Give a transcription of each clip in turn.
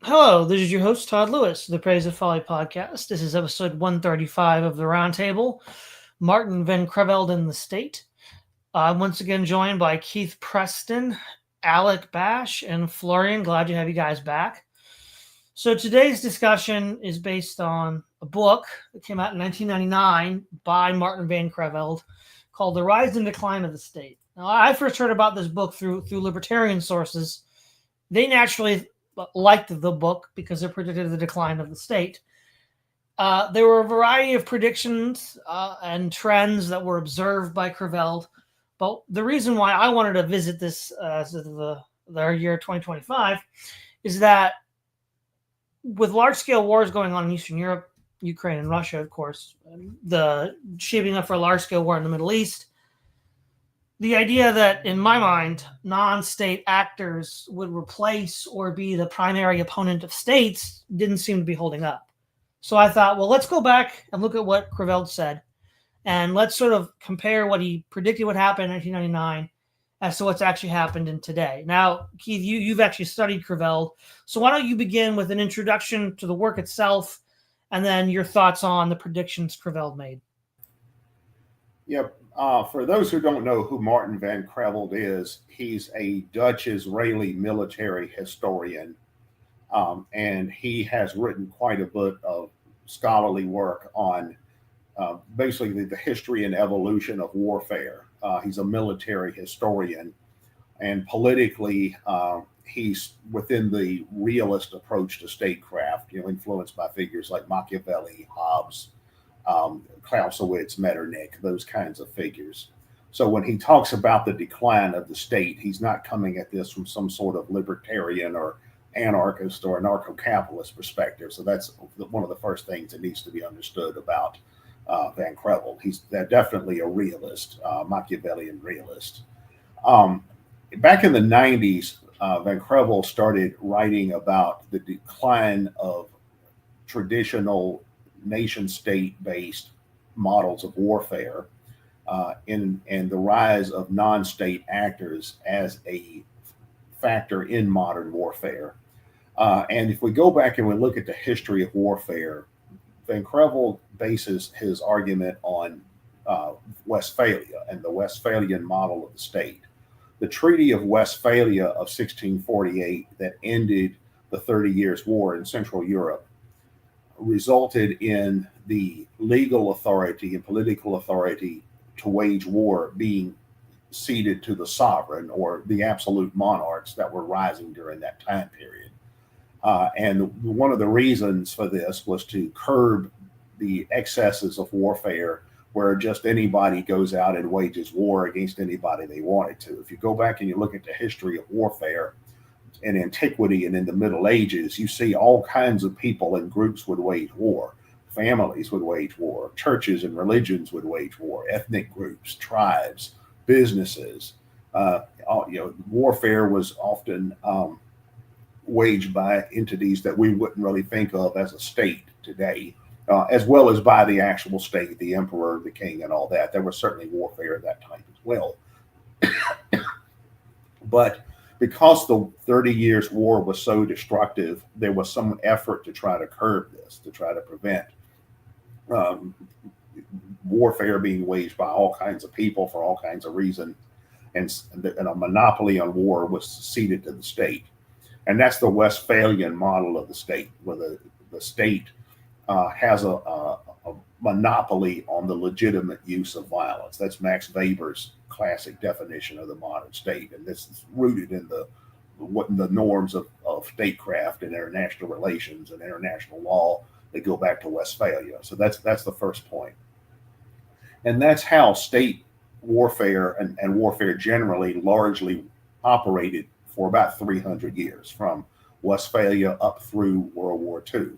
Hello, this is your host, Todd Lewis, the Praise of Folly podcast. This is episode 135 of the Roundtable. Martin Van Creveld in the State. I'm once again joined by Keith Preston, Alek Bash, and Florian. Glad to have you guys back. So today's discussion is based on a book that came out in 1999 by Martin Van Creveld called The Rise and Decline of the State. Now, I first heard about this book through libertarian sources. They naturally liked the book because it predicted the decline of the state. There were a variety of predictions and trends that were observed by Creveld. But the reason why I wanted to visit this the year 2025 is that with large-scale wars going on in Eastern Europe, Ukraine and Russia, of course, the shaping up for a large-scale war in the Middle East, the idea that, in my mind, non-state actors would replace or be the primary opponent of states didn't seem to be holding up. So I thought, well, let's go back and look at what Creveld said, and let's sort of compare what he predicted would happen in 1999 as to what's actually happened in today. Now, Keith, you've actually studied Creveld, so why don't you begin with an introduction to the work itself, and then your thoughts on the predictions Creveld made. Yep. For those who don't know who Martin Van Creveld is, he's a Dutch-Israeli military historian, and he has written quite a bit of scholarly work on basically the history and evolution of warfare. He's a military historian, and politically, he's within the realist approach to statecraft, influenced by figures like Machiavelli, Hobbes, Clausewitz, Metternich, those kinds of figures. So when he talks about the decline of the state, he's not coming at this from some sort of libertarian or anarchist or anarcho-capitalist perspective. So that's one of the first things that needs to be understood about Van Creveld. He's definitely a realist, Machiavellian realist. Back in the 90s, Van Creveld started writing about the decline of traditional nation-state-based models of warfare and the rise of non-state actors as a factor in modern warfare. And if we go back and we look at the history of warfare, Van Creveld bases his argument on Westphalia and the Westphalian model of the state. The Treaty of Westphalia of 1648 that ended the 30 Years' War in Central Europe resulted in the legal authority and political authority to wage war being ceded to the sovereign or the absolute monarchs that were rising during that time period. And one of the reasons for this was to curb the excesses of warfare where just anybody goes out and wages war against anybody they wanted to. If you go back and you look at the history of warfare, in antiquity and in the Middle Ages, you see all kinds of people and groups would wage war. Families would wage war. Churches and religions would wage war. Ethnic groups, tribes, businesses. Warfare was often waged by entities that we wouldn't really think of as a state today, as well as by the actual state, the emperor, the king, and all that. There was certainly warfare at that time as well. But because the 30 Years' War was so destructive, there was some effort to try to curb this, to try to prevent warfare being waged by all kinds of people for all kinds of reasons. And a monopoly on war was ceded to the state. And that's the Westphalian model of the state, where the state has a monopoly on the legitimate use of violence. That's Max Weber's classic definition of the modern state, and this is rooted in the norms of statecraft and international relations and international law that go back to Westphalia. So that's the first point, and that's how state warfare and warfare generally largely operated for about 300 years, from Westphalia up through World War II.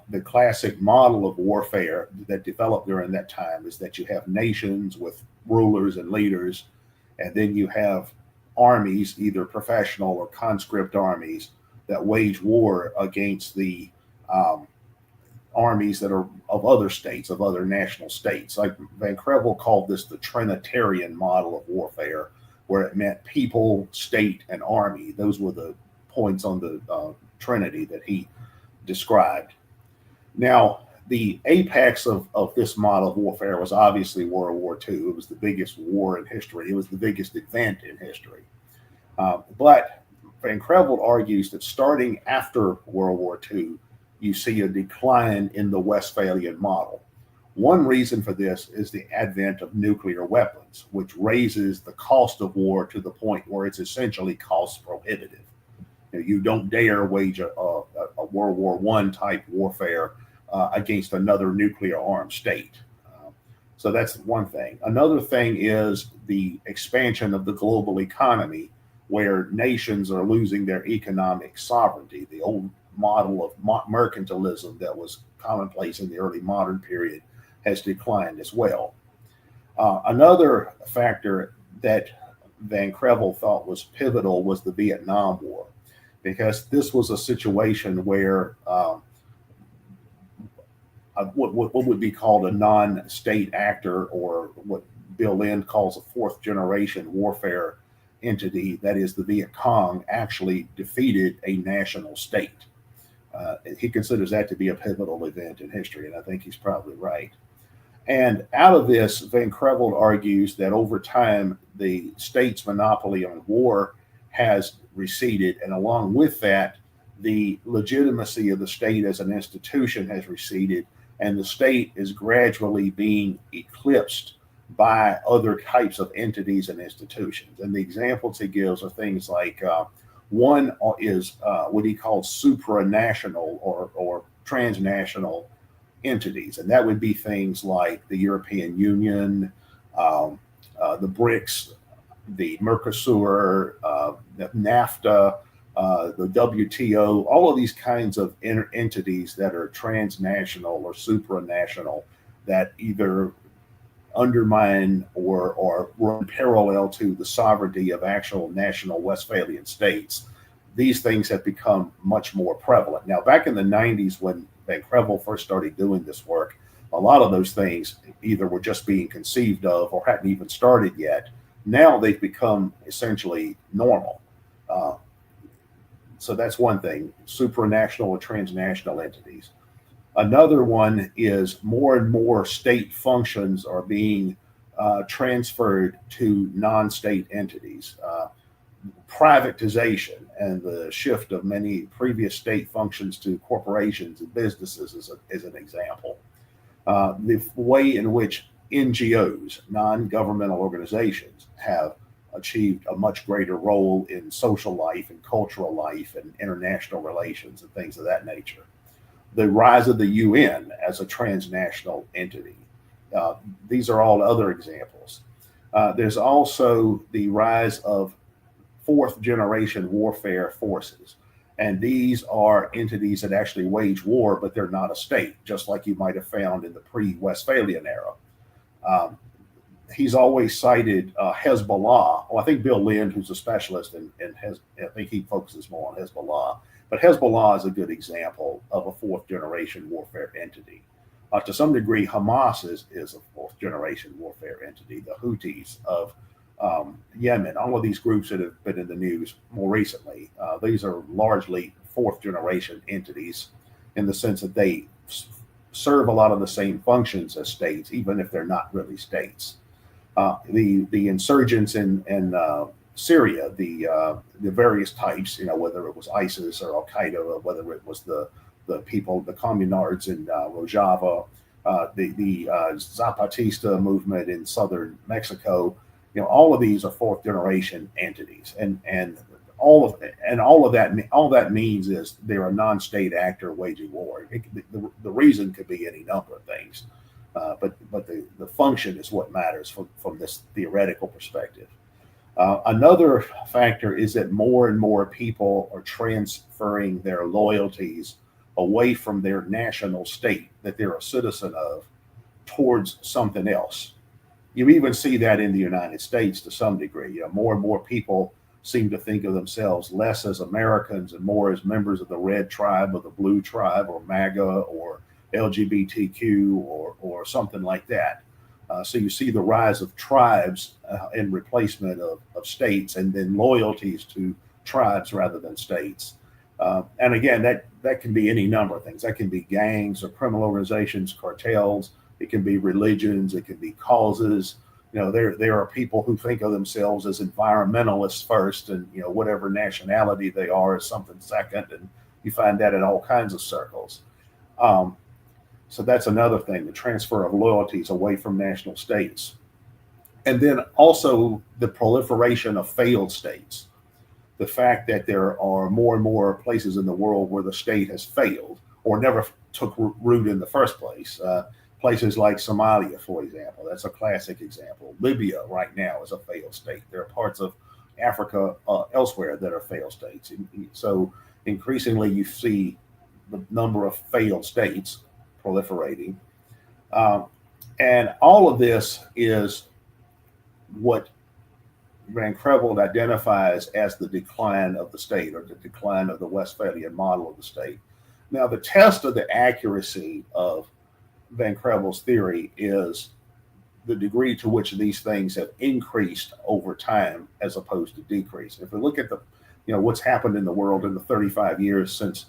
The classic model of warfare that developed during that time is that you have nations with rulers and leaders, and then you have armies, either professional or conscript armies, that wage war against the armies that are of other states, of other national states. Like Van Creveld called this the Trinitarian model of warfare, where it meant people, state, and army. Those were the points on the Trinity that he described. Now, the apex of this model of warfare was obviously World War II. It was the biggest war in history. It was the biggest event in history. But Van Creveld argues that starting after World War II, you see a decline in the Westphalian model. One reason for this is the advent of nuclear weapons, which raises the cost of war to the point where it's essentially cost prohibitive. You don't dare wage a World War I type warfare against another nuclear armed state. So that's one thing. Another thing is the expansion of the global economy, where nations are losing their economic sovereignty. The old model of mercantilism that was commonplace in the early modern period has declined as well. Another factor that Van Creveld thought was pivotal was the Vietnam War, because this was a situation where what would be called a non-state actor, or what Bill Lind calls a fourth generation warfare entity, that is the Viet Cong, actually defeated a national state. He considers that to be a pivotal event in history, and I think he's probably right. And out of this, Van Creveld argues that over time, the state's monopoly on war has receded, and along with that, the legitimacy of the state as an institution has receded, and the state is gradually being eclipsed by other types of entities and institutions. And the examples he gives are things like one is what he calls supranational or transnational entities. And that would be things like the European Union, the BRICS, the Mercosur, the NAFTA, the WTO, all of these kinds of entities that are transnational or supranational that either undermine or run parallel to the sovereignty of actual national Westphalian states. These things have become much more prevalent. Now, back in the 90s, when Van Creveld first started doing this work, a lot of those things either were just being conceived of or hadn't even started yet. Now they've become essentially normal. So that's one thing, supranational or transnational entities. Another one is more and more state functions are being transferred to non-state entities. Privatization and the shift of many previous state functions to corporations and businesses is an example. The way in which NGOs, non-governmental organizations, have achieved a much greater role in social life and cultural life and international relations and things of that nature. The rise of the UN as a transnational entity. These are all other examples. There's also the rise of fourth generation warfare forces. And these are entities that actually wage war, but they're not a state, just like you might have found in the pre-Westphalian era. He's always cited Hezbollah. Well, I think Bill Lind, who's a specialist in I think he focuses more on Hezbollah. But Hezbollah is a good example of a fourth generation warfare entity. To some degree, Hamas is a fourth generation warfare entity. The Houthis of Yemen, all of these groups that have been in the news more recently, these are largely fourth generation entities in the sense that they serve a lot of the same functions as states, even if they're not really states. The insurgents in Syria, the various types, whether it was ISIS or Al Qaeda, or whether it was the people, the communards in Rojava, the Zapatista movement in southern Mexico, all of these are fourth generation entities, and all of that means is they're a non-state actor waging war. The reason could be any number of things, but the function is what matters from this theoretical perspective. Another factor is that more and more people are transferring their loyalties away from their national state that they're a citizen of towards something else. You even see that in the United States to some degree. More and more people seem to think of themselves less as Americans and more as members of the red tribe or the blue tribe or MAGA or LGBTQ or something like that. So you see the rise of tribes in replacement of states, and then loyalties to tribes rather than states. And again, that can be any number of things. That can be gangs or criminal organizations, cartels. It can be religions. It can be causes. There are people who think of themselves as environmentalists first, and whatever nationality they are is something second, and you find that in all kinds of circles. So that's another thing: the transfer of loyalties away from national states, and then also the proliferation of failed states. The fact that there are more and more places in the world where the state has failed or never took root in the first place. Places like Somalia, for example, that's a classic example. Libya right now is a failed state. There are parts of Africa elsewhere that are failed states. So increasingly you see the number of failed states proliferating. And all of this is what Van Creveld identifies as the decline of the state, or the decline of the Westphalian model of the state. Now, the test of the accuracy of Van Creveld's theory is the degree to which these things have increased over time as opposed to decreased. If we look at what's happened in the world in the 35 years since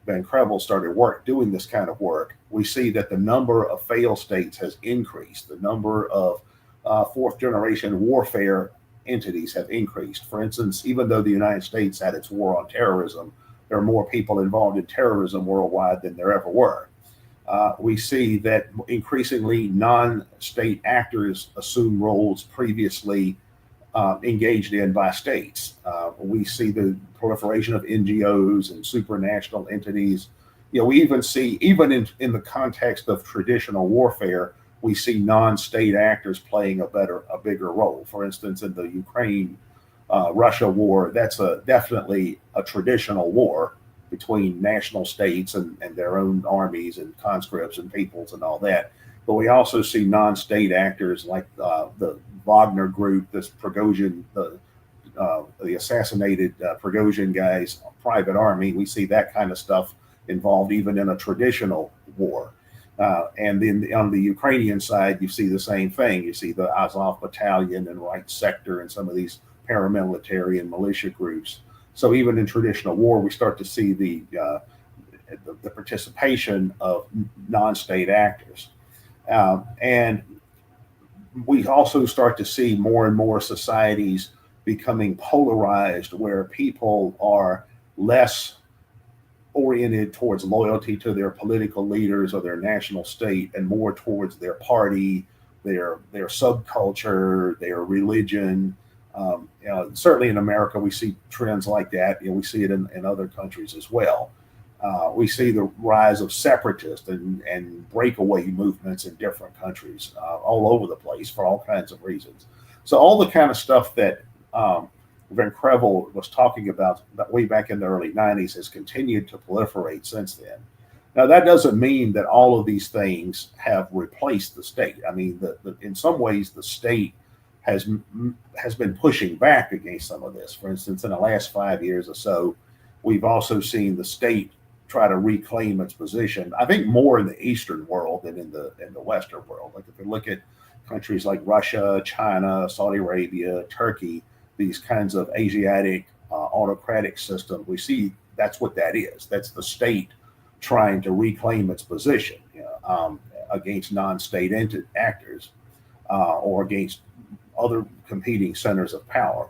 Van Creveld started doing this kind of work, we see that the number of failed states has increased. The number of fourth generation warfare entities have increased. For instance, even though the United States had its war on terrorism, there are more people involved in terrorism worldwide than there ever were. We see that increasingly non-state actors assume roles previously engaged in by states. We see the proliferation of NGOs and supranational entities. We even see, even in the context of traditional warfare, we see non-state actors playing a bigger role. For instance, in the Ukraine-Russia war, that's definitely a traditional war between national states and their own armies and conscripts and peoples and all that. But we also see non-state actors like the Wagner group, this Prigozhin, the assassinated Prigozhin guy's private army. We see that kind of stuff involved even in a traditional war. And then on the Ukrainian side, you see the same thing. You see the Azov Battalion and Right Sector and some of these paramilitary and militia groups. So even in traditional war, we start to see the participation of non-state actors. And we also start to see more and more societies becoming polarized, where people are less oriented towards loyalty to their political leaders or their national state, and more towards their party, their subculture, their religion. Certainly in America, we see trends like that. We see it in other countries as well. We see the rise of separatist and breakaway movements in different countries all over the place for all kinds of reasons. So all the kind of stuff that Van Creveld was talking about way back in the early 90s has continued to proliferate since then. Now, that doesn't mean that all of these things have replaced the state. I mean, in some ways, the state has been pushing back against some of this. For instance, in the last 5 years or so, we've also seen the state try to reclaim its position, I think more in the Eastern world than in the Western world. Like if you look at countries like Russia, China, Saudi Arabia, Turkey, these kinds of Asiatic autocratic systems, we see that's what that is. That's the state trying to reclaim its position against non-state actors or against other competing centers of power.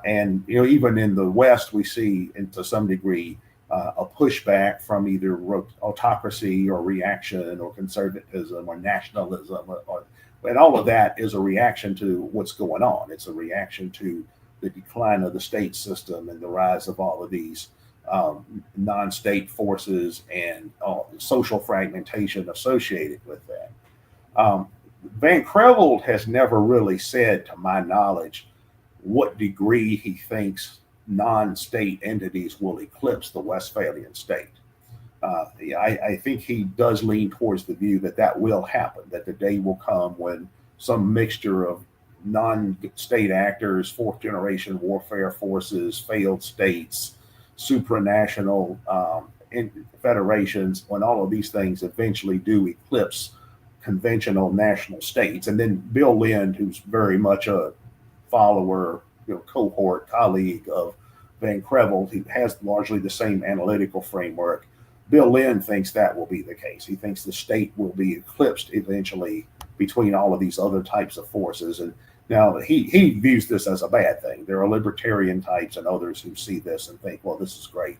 And even in the West, we see, to some degree, a pushback from either autocracy or reaction or conservatism or nationalism, and all of that is a reaction to what's going on. It's a reaction to the decline of the state system and the rise of all of these non-state forces and social fragmentation associated with that. Van Creveld has never really said, to my knowledge, what degree he thinks non-state entities will eclipse the Westphalian state. I think he does lean towards the view that will happen, that the day will come when some mixture of non-state actors, fourth generation warfare forces, failed states, supranational federations, when all of these things eventually do eclipse conventional national states. And then Bill Lind, who's very much a follower, cohort, colleague of Van Creveld, he has largely the same analytical framework. Bill Lynn thinks that will be the case. He thinks the state will be eclipsed eventually between all of these other types of forces. And now he views this as a bad thing. There are libertarian types and others who see this and think, well, this is great.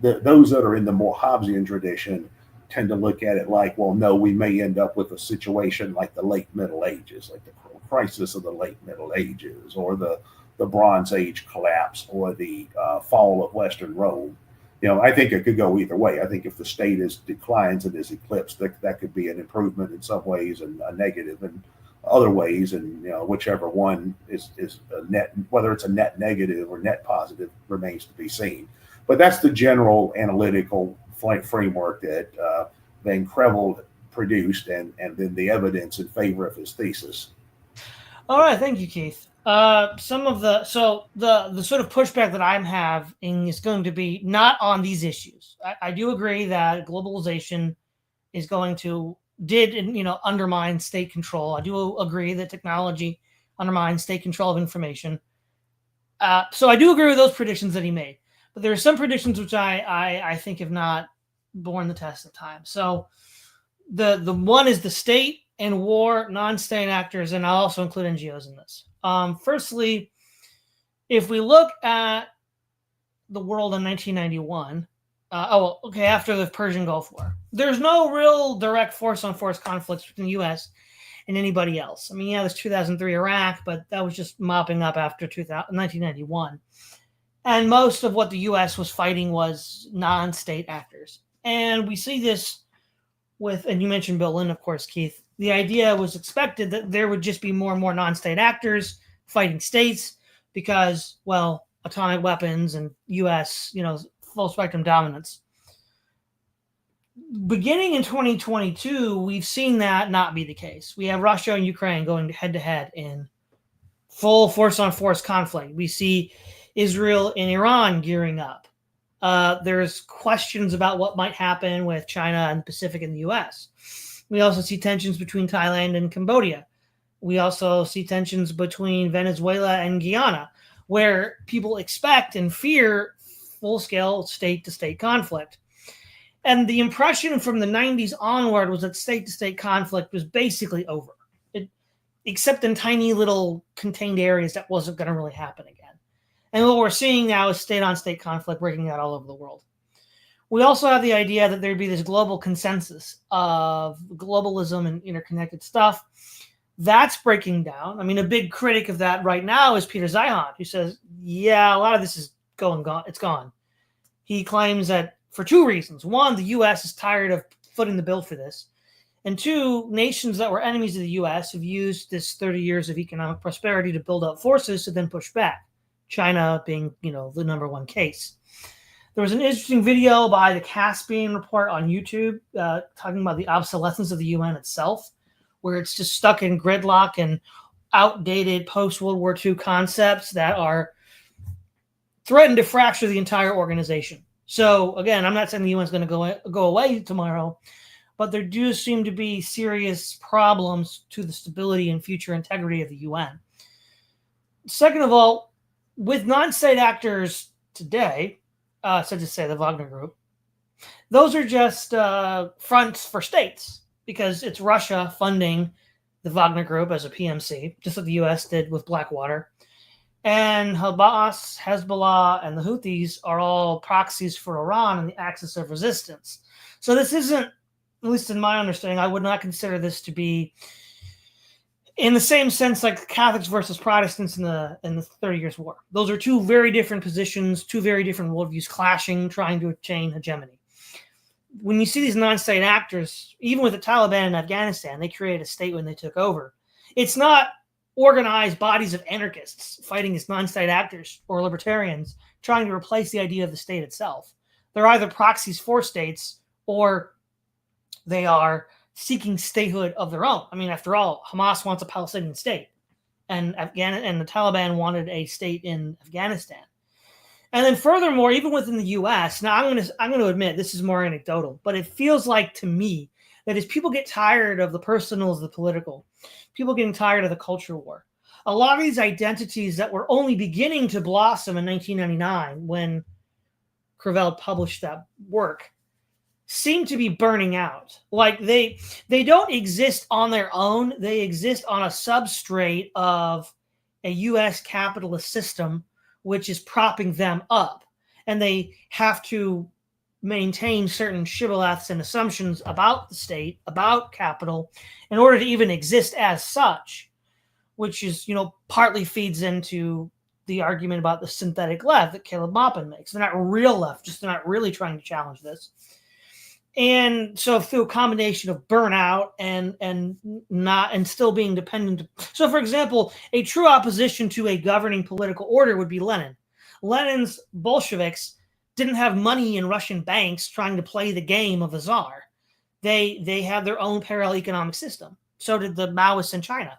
Those that are in the more Hobbesian tradition tend to look at it like, well, no, we may end up with a situation like the late Middle Ages, like the crisis of the late Middle Ages, or the Bronze Age collapse, or the fall of Western Rome. I think it could go either way. I think if the state declines and is eclipsed, that could be an improvement in some ways and a negative in other ways. And whichever one is a net, whether it's a net negative or net positive, remains to be seen. But that's the general analytical framework that Van Creveld produced, and then the evidence in favor of his thesis. All right, thank you, Keith. Some of the sort of pushback that I'm having is going to be not on these issues. I do agree that globalization is going to undermine state control. I do agree that technology undermines state control of information. So I do agree with those predictions that he made. But there are some predictions which I think have not borne the test of time. So the one is the state and war, non-state actors, and I'll also include NGOs in this. Firstly, if we look at the world in 1991, after the Persian Gulf War, there's no real direct force-on-force conflicts between the U.S. and anybody else. I mean, yeah, there's 2003 Iraq, but that was just mopping up after 1991. And most of what the U.S. was fighting was non-state actors. And we see this with, and you mentioned Bill Lynn, of course, Keith. The idea was expected that there would just be more and more non-state actors fighting states because, well, atomic weapons and U.S., full spectrum dominance. Beginning in 2022, we've seen that not be the case. We have Russia and Ukraine going head to head in full force-on-force conflict. We see Israel and Iran gearing up. There's questions about what might happen with China and the Pacific and the U.S. We also see tensions between Thailand and Cambodia. We also see tensions between Venezuela and Guyana, where people expect and fear full-scale state-to-state conflict. And the impression from the 90s onward was that state-to-state conflict was basically over, except in tiny little contained areas that wasn't going to really happen again. And what we're seeing now is state-on-state conflict breaking out all over the world. We also have the idea that there'd be this global consensus of globalism and interconnected stuff. That's breaking down. I mean, a big critic of that right now is Peter Zeihan, who says, yeah, a lot of this is gone. It's gone. He claims that for two reasons. One, the U.S. is tired of footing the bill for this. And two, nations that were enemies of the U.S. have used this 30 years of economic prosperity to build up forces to then push back. China being, the number one case. There was an interesting video by the Caspian Report on YouTube talking about the obsolescence of the UN itself, where it's just stuck in gridlock and outdated post-World War II concepts that are threatened to fracture the entire organization. So, again, I'm not saying the UN is going to go away tomorrow, but there do seem to be serious problems to the stability and future integrity of the UN. Second of all, with non-state actors today, such as, say, the Wagner Group, those are just fronts for states because it's Russia funding the Wagner Group as a PMC, just like the U.S. did with Blackwater. And Hamas, Hezbollah, and the Houthis are all proxies for Iran and the axis of resistance. So this isn't, at least in my understanding, I would not consider this to be in the same sense like Catholics versus Protestants in the 30 Years' War. Those are two very different positions, two very different worldviews clashing, trying to attain hegemony. When you see these non-state actors, even with the Taliban in Afghanistan, they created a state when they took over. It's not organized bodies of anarchists fighting as non-state actors or libertarians trying to replace the idea of the state itself. They're either proxies for states or they are seeking statehood of their own. I mean, after all, Hamas wants a Palestinian state, and the Taliban wanted a state in Afghanistan. And then furthermore, even within the U.S., now I'm going to admit this is more anecdotal, but it feels like to me that as people get tired of the personal as the political, people getting tired of the culture war, a lot of these identities that were only beginning to blossom in 1999 when Creveld published that work seem to be burning out. Like they don't exist on their own. They exist on a substrate of a U.S. capitalist system, which is propping them up. And they have to maintain certain shibboleths and assumptions about the state, about capital, in order to even exist as such, which is, partly feeds into the argument about the synthetic left that Caleb Maupin makes. They're not real left, they're not really trying to challenge this. And so through a combination of burnout and still being dependent. So, for example, a true opposition to a governing political order would be Lenin. Lenin's Bolsheviks didn't have money in Russian banks trying to play the game of the Tsar. They had their own parallel economic system. So did the Maoists in China.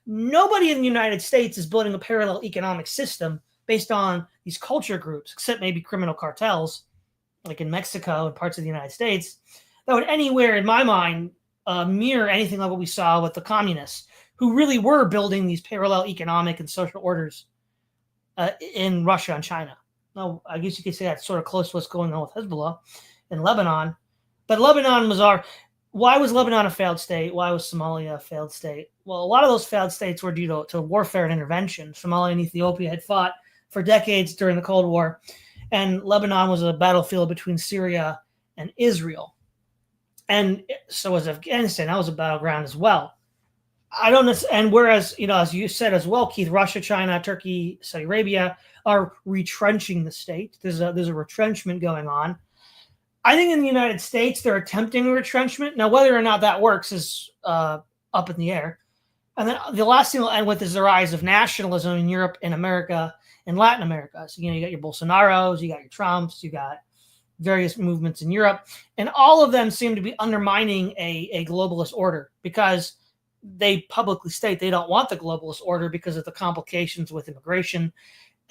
Nobody in the United States is building a parallel economic system based on these culture groups, except maybe criminal cartels, like in Mexico and parts of the United States, that would anywhere, in my mind, mirror anything like what we saw with the communists, who really were building these parallel economic and social orders in Russia and China. Now, I guess you could say that's sort of close to what's going on with Hezbollah in Lebanon. But Lebanon was why was Lebanon a failed state? Why was Somalia a failed state? Well, a lot of those failed states were due to warfare and intervention. Somalia and Ethiopia had fought for decades during the Cold War, and Lebanon was a battlefield between Syria and Israel. And so was Afghanistan. That was a battleground as well. And whereas, as you said as well, Keith, Russia, China, Turkey, Saudi Arabia are retrenching the state. There's a retrenchment going on. I think in the United States, they're attempting a retrenchment. Now, whether or not that works is up in the air. And then the last thing I'll end with is the rise of nationalism in Europe and America and Latin America. So, you got your Bolsonaros, you got your Trumps, you got various movements in Europe. And all of them seem to be undermining a globalist order because they publicly state they don't want the globalist order because of the complications with immigration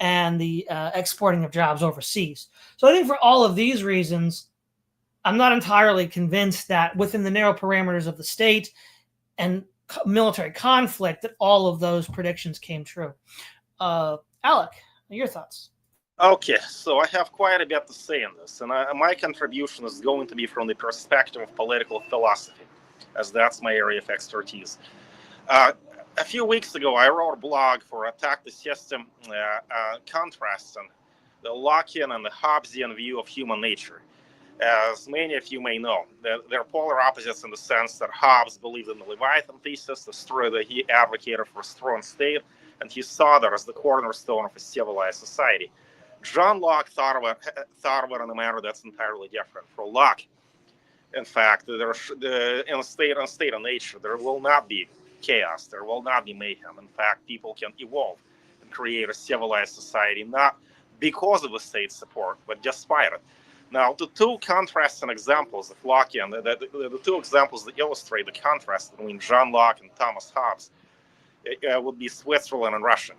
and the exporting of jobs overseas. So I think for all of these reasons, I'm not entirely convinced that within the narrow parameters of the state and military conflict that all of those predictions came true. Alek, your thoughts? Okay, so I have quite a bit to say in this, and my contribution is going to be from the perspective of political philosophy, as that's my area of expertise. A few weeks ago, I wrote a blog for Attack the System, contrasting the Lockean and the Hobbesian view of human nature. As many of you may know, they're polar opposites in the sense that Hobbes believed in the Leviathan thesis, that he advocated for a strong state, and he saw that as the cornerstone of a civilized society. John Locke thought of it in a manner that's entirely different. For Locke, in fact, in a state of nature, there will not be chaos, there will not be mayhem. In fact, people can evolve and create a civilized society, not because of the state's support, but despite it. Now, the two contrasting examples of Lockean, the two examples that illustrate the contrast between John Locke and Thomas Hobbes would be Switzerland and Russia.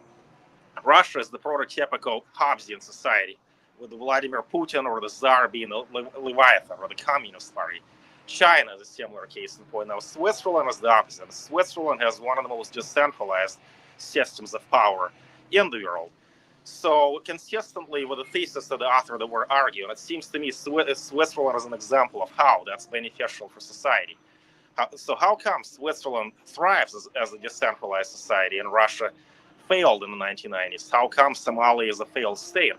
Russia is the prototypical Hobbesian society, with Vladimir Putin or the Tsar being the Leviathan or the Communist Party. China is a similar case in point. Now, Switzerland is the opposite. Switzerland has one of the most decentralized systems of power in the world. So, consistently with the thesis of the author that we're arguing, it seems to me Switzerland is an example of how that's beneficial for society. So how come Switzerland thrives as a decentralized society and Russia failed in the 1990s? How come Somalia is a failed state?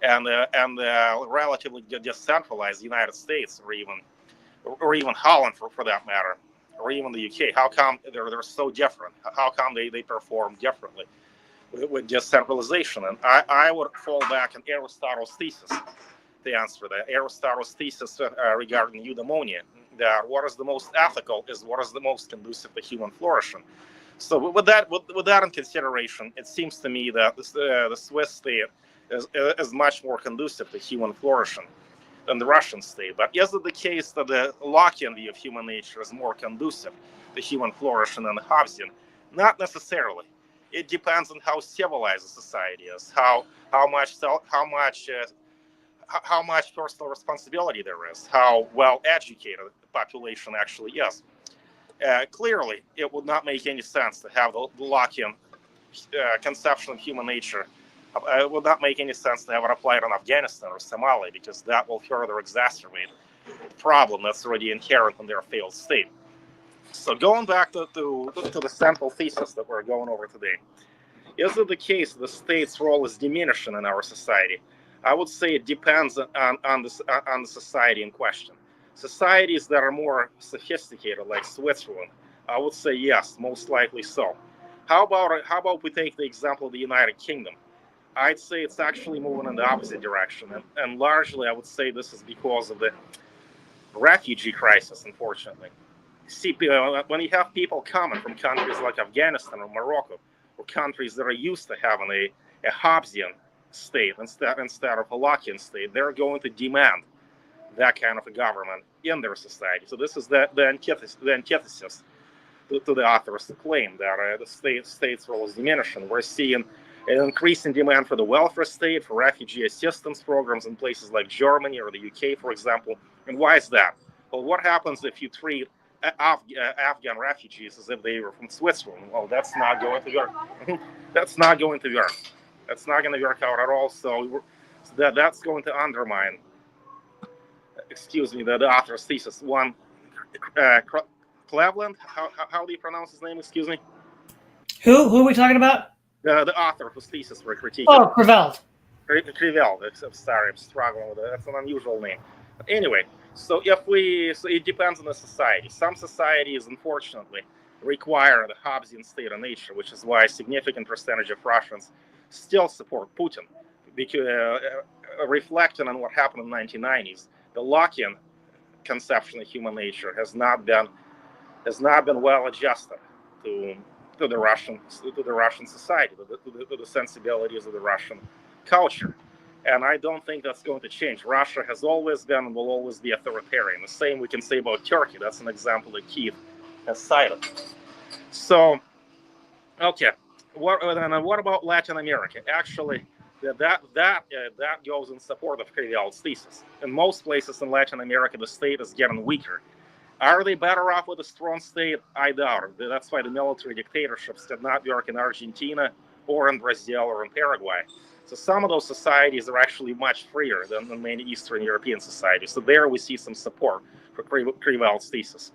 And the relatively decentralized United States, or even Holland for that matter, or even the UK, how come they're so different? How come they perform differently with decentralization? And I would fall back on Aristotle's thesis to answer that. Aristotle's thesis regarding eudaimonia, that what is the most ethical is what is the most conducive to human flourishing. So with that in consideration, it seems to me that the Swiss state is much more conducive to human flourishing than the Russian state. But is it the case that the Lockean view of human nature is more conducive to human flourishing than the Hobbesian? Not necessarily. It depends on how civilized a society is, how much personal responsibility there is, how well educated the population actually is. Clearly, it would not make any sense to have the Lockean conception of human nature, it would not make any sense to have it applied on Afghanistan or Somalia, because that will further exacerbate the problem that's already inherent in their failed state. So going back to the central thesis that we're going over today, is it the case the state's role is diminishing in our society? I would say it depends on the society in question. Societies that are more sophisticated, like Switzerland, I would say yes, most likely so. How about we take the example of the United Kingdom? I'd say it's actually moving in the opposite direction, and largely I would say this is because of the refugee crisis, unfortunately. See, when you have people coming from countries like Afghanistan or Morocco, or countries that are used to having a Hobbesian state instead of a Lockean state, they're going to demand that kind of a government in their society. So this is the antithesis to the author's claim that the state's role is diminishing. We're seeing an increasing demand for the welfare state, for refugee assistance programs in places like Germany or the UK, for example. And why is that? Well, what happens if you treat Afghan refugees as if they were from Switzerland? Well, that's not going to work. That's not going to work. That's not going to work out at all. So that's going to undermine, the author's thesis. One, Creveld, how do you pronounce his name? Excuse me. Who are we talking about? The author whose thesis we're critiquing. Oh, Creveld. Creveld. I'm sorry, I'm struggling with it. That's an unusual name. But anyway, so it depends on the society. Some societies, unfortunately, require the Hobbesian state of nature, which is why a significant percentage of Russians still support Putin. Because reflecting on what happened in the 1990s, the Lockean conception of human nature has not been well adjusted to the Russian society, to the sensibilities of the Russian culture. And I don't think that's going to change. Russia has always been and will always be authoritarian. The same we can say about Turkey. That's an example that Keith has cited. So, okay, what about Latin America? Actually, that goes in support of Creveld's thesis. In most places in Latin America, the state is getting weaker. Are they better off with a strong state? I doubt it. That's why the military dictatorships did not work in Argentina or in Brazil or in Paraguay. So some of those societies are actually much freer than many Eastern European societies. So there we see some support for Creveld's thesis.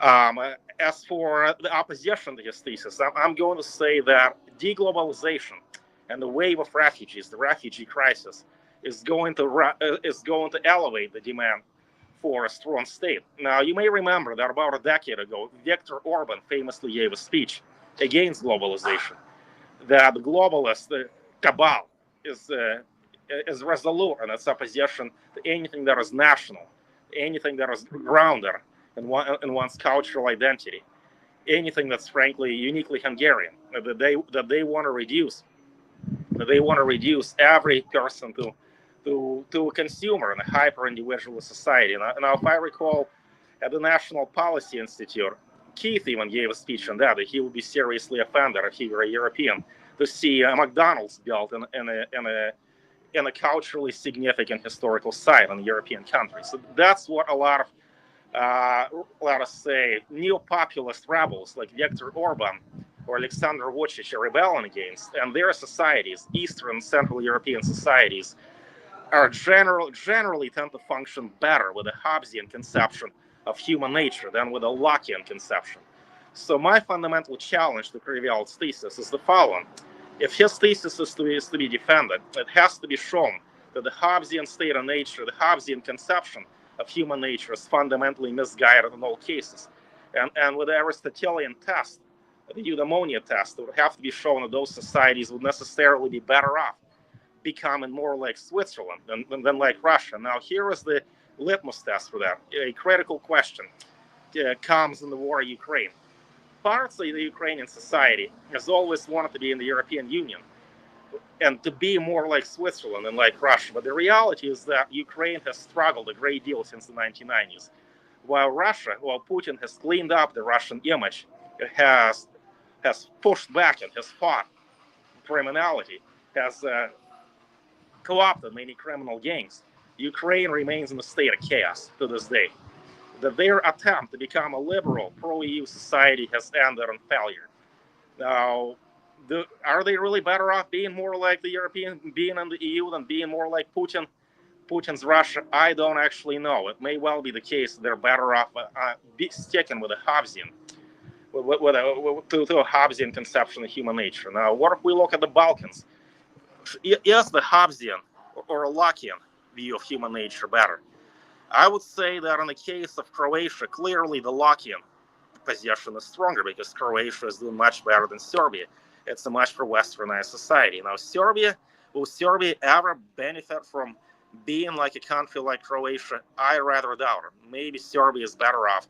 As for the opposition to his thesis, I'm going to say that deglobalization and the wave of refugees, the refugee crisis, is going to elevate the demand for a strong state. Now, you may remember that about a decade ago, Viktor Orban famously gave a speech against globalization, that the globalist cabal is resolute in its opposition to anything that is national, anything that is grounded in one's cultural identity, anything that's frankly uniquely Hungarian, that they want to reduce every person to a consumer in a hyper-individualist society. Now, if I recall, at the National Policy Institute, Keith even gave a speech on that he would be seriously offended if he were a European to see a McDonald's built in a culturally significant historical site in a European country. So that's what a lot of, let us say, neo-populist rebels like Viktor Orban or Alexander Vucic are rebelling against. And their societies, Eastern and Central European societies, are generally tend to function better with a Hobbesian conception of human nature than with a Lockean conception. So my fundamental challenge to Creveld's thesis is the following. If his thesis is to be defended, it has to be shown that the Hobbesian state of nature, the Hobbesian conception of human nature is fundamentally misguided in all cases. And with the Aristotelian test, the eudaimonia test, it would have to be shown that those societies would necessarily be better off becoming more like Switzerland than like Russia. Now, here is the litmus test for that. A critical question comes in the war in Ukraine. Parts of the Ukrainian society has always wanted to be in the European Union and to be more like Switzerland and like Russia. But the reality is that Ukraine has struggled a great deal since the 1990s. While Putin has cleaned up the Russian image, it has pushed back and has fought criminality, has co-opted many criminal gangs, Ukraine remains in a state of chaos to this day. That their attempt to become a liberal, pro-EU society has ended in failure. Now, are they really better off being more like the European, being in the EU, than being more like Putin's Russia? I don't actually know. It may well be the case they're better off sticking with a Hobbesian, to a Hobbesian conception of human nature. Now, what if we look at the Balkans? Is the Hobbesian or a Lockean view of human nature better? I would say that in the case of Croatia, clearly the Lockean position is stronger, because Croatia is doing much better than Serbia. It's a much more westernized society. Now, will Serbia ever benefit from being like a country like Croatia? I rather doubt it. Maybe Serbia is better off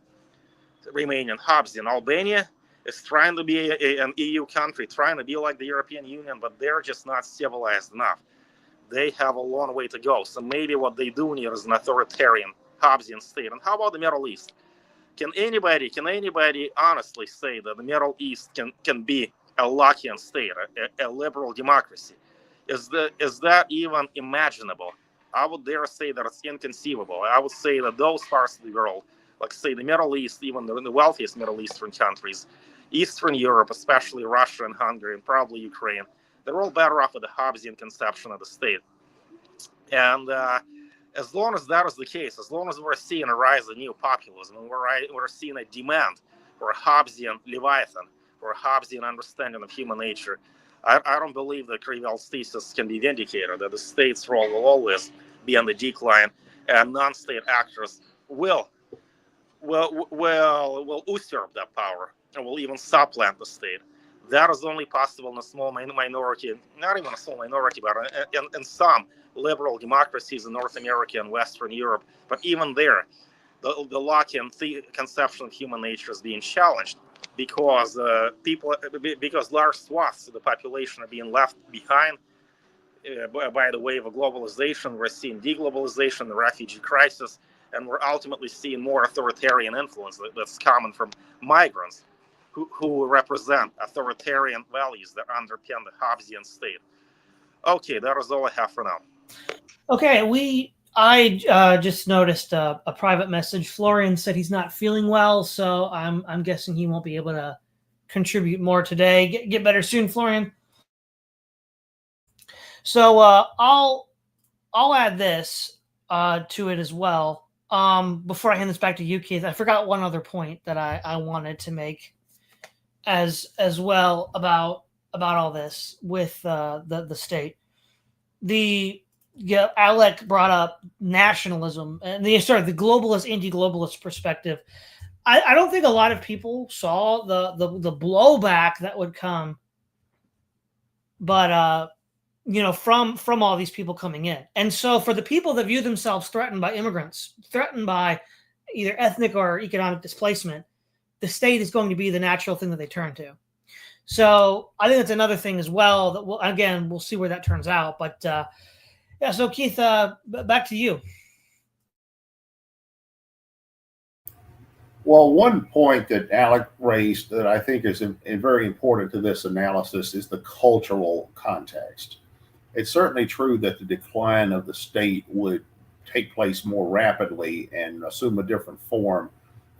remaining Hobbesian. Albania is trying to be an EU country, trying to be like the European Union, but they're just not civilized enough. They have a long way to go. So maybe what they do need is an authoritarian Hobbesian state. And how about the Middle East? Can anybody honestly say that the Middle East can be a Lockean state, a liberal democracy? Is that even imaginable? I would dare say that it's inconceivable. I would say that those parts of the world, like say the Middle East, even the wealthiest Middle Eastern countries, Eastern Europe, especially Russia and Hungary, and probably Ukraine, they're all better off with the Hobbesian conception of the state. And as long as that is the case, as long as we're seeing a rise of new populism, and we're seeing a demand for a Hobbesian Leviathan, for a Hobbesian understanding of human nature, I don't believe that Creveld's thesis can be vindicated, that the state's role will always be on the decline, and non-state actors will usurp that power and will even supplant the state. That is only possible in a small minority, not even a small minority, but in some liberal democracies in North America and Western Europe. But even there, the Lockean conception of human nature is being challenged, because large swaths of the population are being left behind by the wave of globalization. We're seeing deglobalization, the refugee crisis, and we're ultimately seeing more authoritarian influence that's coming from migrants who represent authoritarian values that underpin the Hobbesian state. Okay, that is all I have for now. Okay, I just noticed a private message. Florian said he's not feeling well, so I'm guessing he won't be able to contribute more today. Get better soon, Florian. So I'll add this to it as well. Before I hand this back to you, Keith, I forgot one other point that I wanted to make as well about all this with the state. Alek brought up nationalism and the globalist, anti-globalist perspective. I don't think a lot of people saw the blowback that would come, but from all these people coming in. And so for the people that view themselves threatened by immigrants, threatened by either ethnic or economic displacement, the state is going to be the natural thing that they turn to. So I think that's another thing as well that we'll see where that turns out. But yeah, so Keith, back to you. Well, one point that Alek raised that I think is very important to this analysis is the cultural context. It's certainly true that the decline of the state would take place more rapidly and assume a different form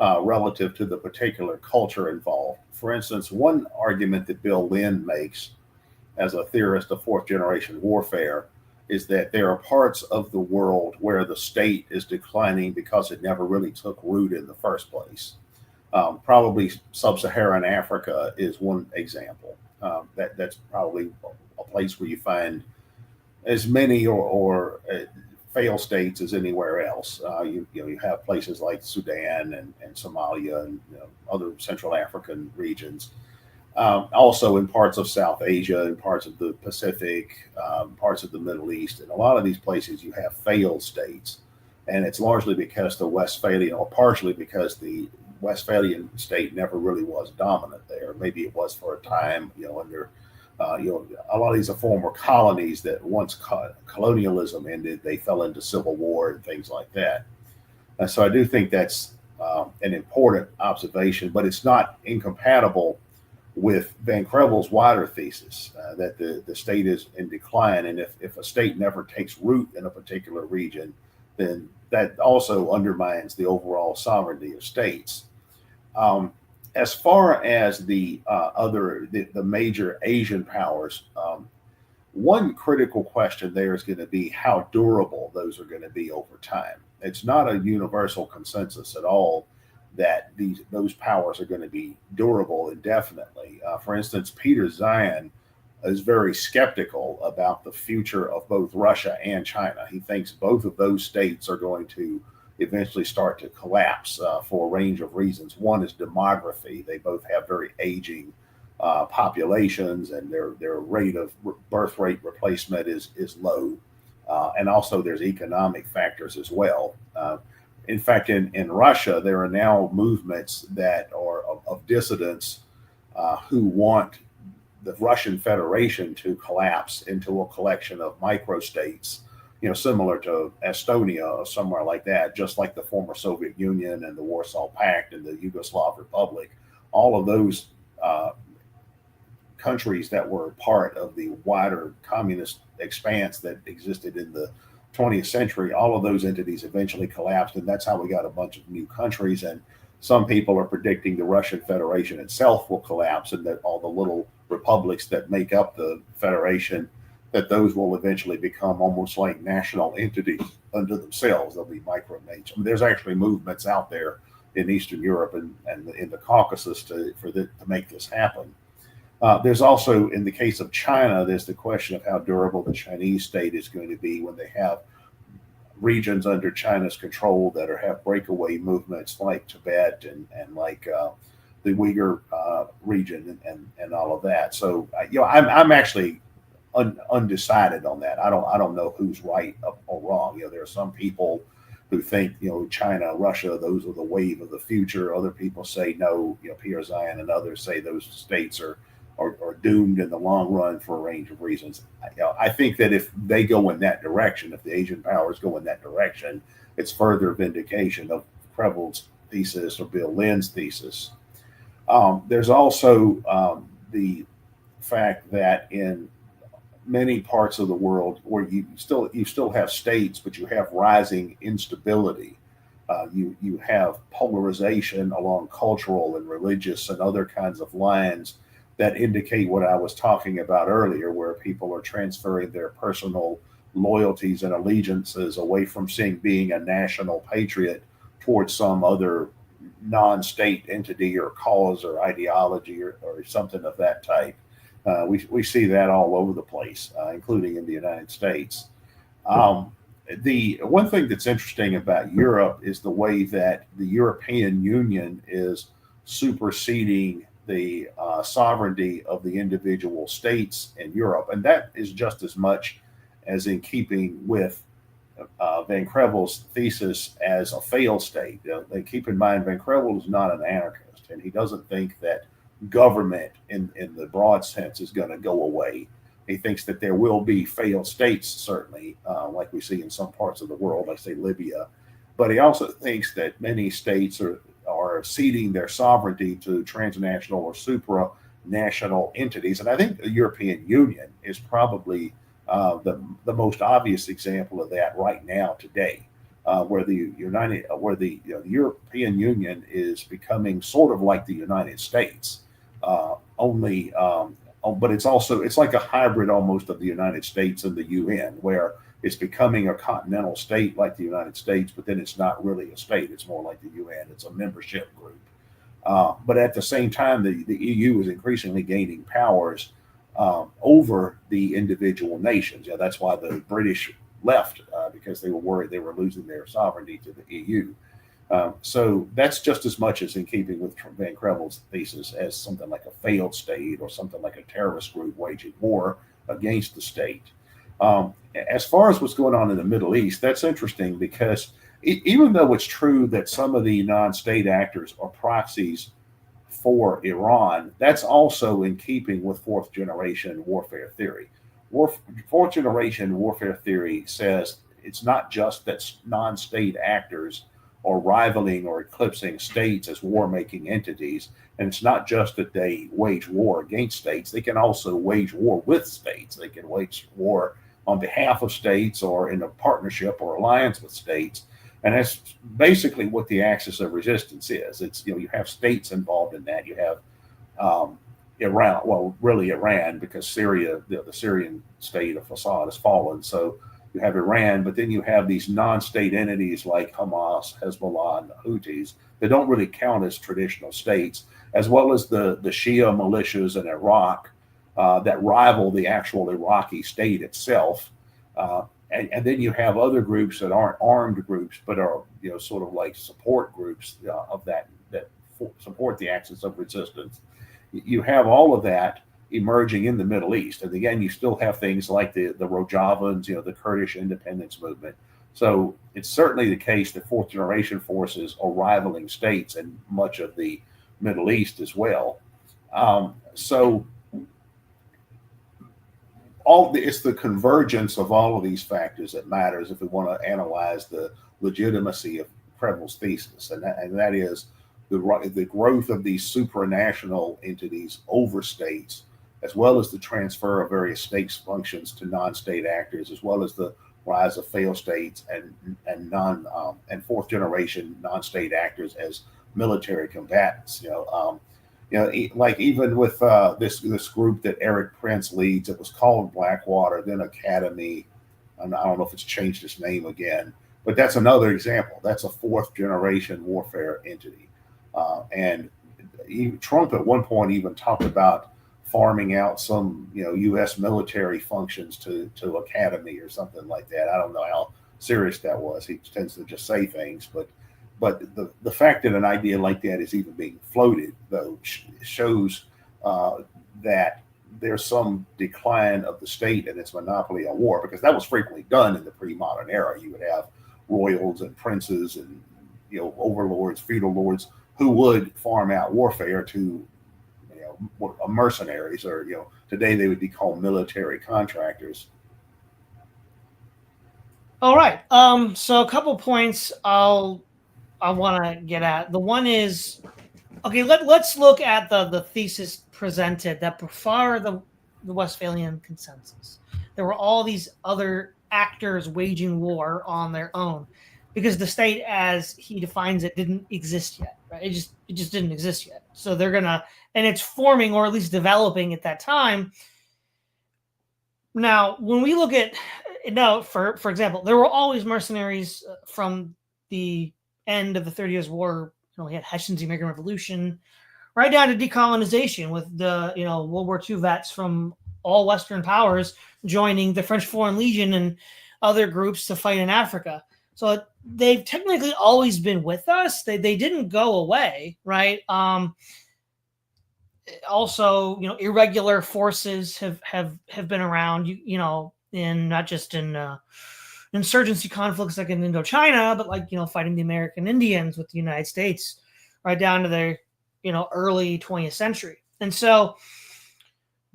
relative to the particular culture involved. For instance, one argument that Bill Lynn makes as a theorist of fourth generation warfare is that there are parts of the world where the state is declining because it never really took root in the first place. Probably sub-Saharan Africa is one example. That's probably a place where you find as many or failed states as anywhere else. You have places like Sudan and Somalia and other Central African regions. Also in parts of South Asia and parts of the Pacific, parts of the Middle East. And a lot of these places you have failed states. And it's largely because the Westphalian, or partially because the Westphalian state never really was dominant there. Maybe it was for a time, under a lot of these are former colonies that once colonialism ended, they fell into civil war and things like that. And so I do think that's an important observation, but it's not incompatible with Van Creveld's wider thesis that the state is in decline. And if a state never takes root in a particular region, then that also undermines the overall sovereignty of states. As far as the major Asian powers, one critical question there is going to be how durable those are going to be over time. It's not a universal consensus at all that those powers are going to be durable indefinitely. For instance, Peter Zeihan is very skeptical about the future of both Russia and China. He thinks both of those states are going to eventually start to collapse for a range of reasons. One is demography. They both have very aging populations, and their rate of birth rate replacement is low. And also there's economic factors as well. In fact, in Russia, there are now movements that are of dissidents who want the Russian Federation to collapse into a collection of microstates, similar to Estonia or somewhere like that, just like the former Soviet Union and the Warsaw Pact and the Yugoslav Republic. All of those countries that were part of the wider communist expanse that existed in the 20th century, all of those entities eventually collapsed, and that's how we got a bunch of new countries. And some people are predicting the Russian Federation itself will collapse, and that all the little republics that make up the Federation, that those will eventually become almost like national entities unto themselves. They'll be micronations. I mean, there's actually movements out there in Eastern Europe and in the Caucasus to make this happen. There's also, in the case of China, there's the question of how durable the Chinese state is going to be when they have regions under China's control that have breakaway movements like Tibet and like the Uyghur region and all of that. So I'm actually undecided on that. I don't know who's right or wrong. There are some people who think China, Russia, those are the wave of the future. Other people say no. Peter Zeihan and others say those states are doomed in the long run for a range of reasons. I think that if they go in that direction, if the Asian powers go in that direction, it's further vindication of Creveld's thesis or Bill Lynn's thesis. There's also the fact that in many parts of the world where you still have states, but you have rising instability. You have polarization along cultural and religious and other kinds of lines that indicate what I was talking about earlier, where people are transferring their personal loyalties and allegiances away from being a national patriot towards some other non-state entity or cause or ideology or something of that type. We see that all over the place, including in the United States. The one thing that's interesting about Europe is the way that the European Union is superseding the sovereignty of the individual states in Europe. And that is just as much as in keeping with Van Creveld's thesis as a failed state. Keep in mind, Van Creveld is not an anarchist, and he doesn't think that government in the broad sense is going to go away. He thinks that there will be failed states, certainly, like we see in some parts of the world, like say Libya. But he also thinks that many states are ceding their sovereignty to transnational or supranational entities. And I think the European Union is probably the most obvious example of that right now today, where the European Union is becoming sort of like the United States, but it's like a hybrid almost of the United States and the UN, where it's becoming a continental state like the United States, but then it's not really a state. It's more like the UN. It's a membership group. But at the same time, the EU is increasingly gaining powers over the individual nations. That's why the British left, because they were worried they were losing their sovereignty to the EU. So that's just as much as in keeping with Van Creveld's thesis as something like a failed state or something like a terrorist group waging war against the state. As far as what's going on in the Middle East, that's interesting because even though it's true that some of the non-state actors are proxies for Iran, that's also in keeping with fourth generation warfare theory. Fourth generation warfare theory says it's not just that non-state actors are rivaling or eclipsing states as war-making entities, and it's not just that they wage war against states. They can also wage war with states. They can wage war on behalf of states or in a partnership or alliance with states. And that's basically what the axis of resistance is. It's, you have states involved in that. You have Iran, well, really Iran, because Syria, the Syrian state of Assad has fallen. So you have Iran, but then you have these non-state entities like Hamas, Hezbollah, and the Houthis that don't really count as traditional states, as well as the Shia militias in Iraq that rival the actual Iraqi state itself. And then you have other groups that aren't armed groups, but are sort of like support groups of that support the axis of resistance. You have all of that emerging in the Middle East, and again, you still have things like the Rojavans, the Kurdish independence movement. So it's certainly the case that fourth generation forces are rivaling states in much of the Middle East as well. So it's the convergence of all of these factors that matters if we want to analyze the legitimacy of Creveld's thesis, and that is the growth of these supranational entities over states, as well as the transfer of various states' functions to non-state actors, as well as the rise of failed states and fourth generation non-state actors as military combatants. Like even with this group that Eric Prince leads, it was called Blackwater, then Academy, and I don't know if it's changed its name again, but that's another example. That's a fourth generation warfare entity. And Trump at one point even talked about farming out some, U.S. military functions to Academy or something like that. I don't know how serious that was. He tends to just say things, but the fact that an idea like that is even being floated, though, shows that there's some decline of the state and its monopoly on war, because that was frequently done in the pre-modern era. You would have royals and princes and overlords, feudal lords, who would farm out warfare to mercenaries, or today they would be called military contractors. All right. So a couple points I want to get at. The one is, okay, let's look at the thesis presented that before the Westphalian Consensus, there were all these other actors waging war on their own, because the state, as he defines it, didn't exist yet. Right? It just didn't exist yet. So they're gonna, and it's forming, or at least developing at that time. Now, when we look at for example, there were always mercenaries from the end of the 30 Years' War. We had Hessian's American Revolution, right down to decolonization with the World War II vets from all Western powers joining the French Foreign Legion and other groups to fight in Africa. So they've technically always been with us. They didn't go away, right? Also, irregular forces have been around, in not just in insurgency conflicts like in Indochina, but like fighting the American Indians with the United States, right down to the early 20th century. And so,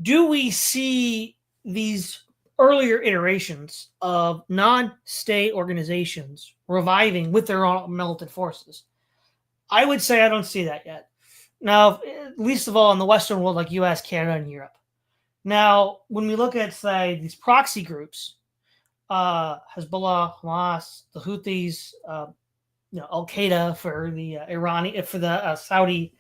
do we see these earlier iterations of non-state organizations reviving with their own militant forces? I would say I don't see that yet. Now, least of all in the Western world, like US, Canada, and Europe. Now, when we look at, say, these proxy groups, Hezbollah, Hamas, the Houthis, Al Qaeda for the Saudi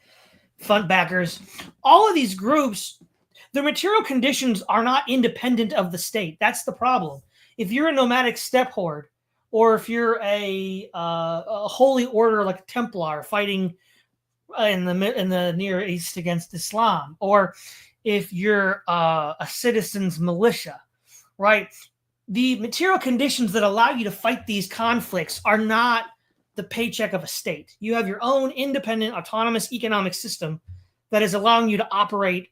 fund backers, all of these groups, their material conditions are not independent of the state. That's the problem. If you're a nomadic steppe horde, or if you're a holy order like Templar fighting in the Near East against Islam, or if you're a citizens militia, right? The material conditions that allow you to fight these conflicts are not the paycheck of a state. You have your own independent, autonomous economic system that is allowing you to operate.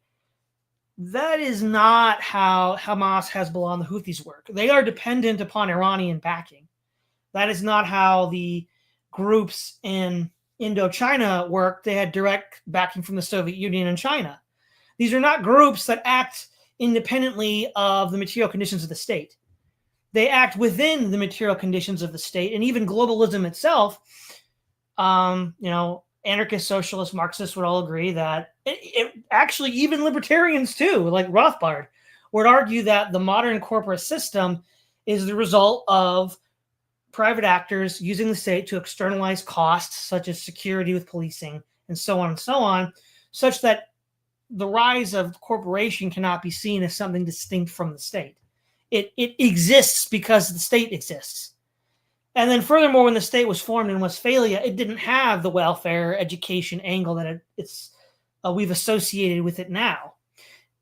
That is not how Hamas, Hezbollah, and the Houthis work. They are dependent upon Iranian backing. That is not how the groups in Indochina work. They had direct backing from the Soviet Union and China. These are not groups that act independently of the material conditions of the state. They act within the material conditions of the state, and even globalism itself. Anarchist, socialist, Marxists would all agree that actually even libertarians too, like Rothbard, would argue that the modern corporate system is the result of private actors using the state to externalize costs such as security with policing and so on, such that the rise of corporation cannot be seen as something distinct from the state. It exists because the state exists. And then furthermore, when the state was formed in Westphalia, it didn't have the welfare education angle that we've associated with it now.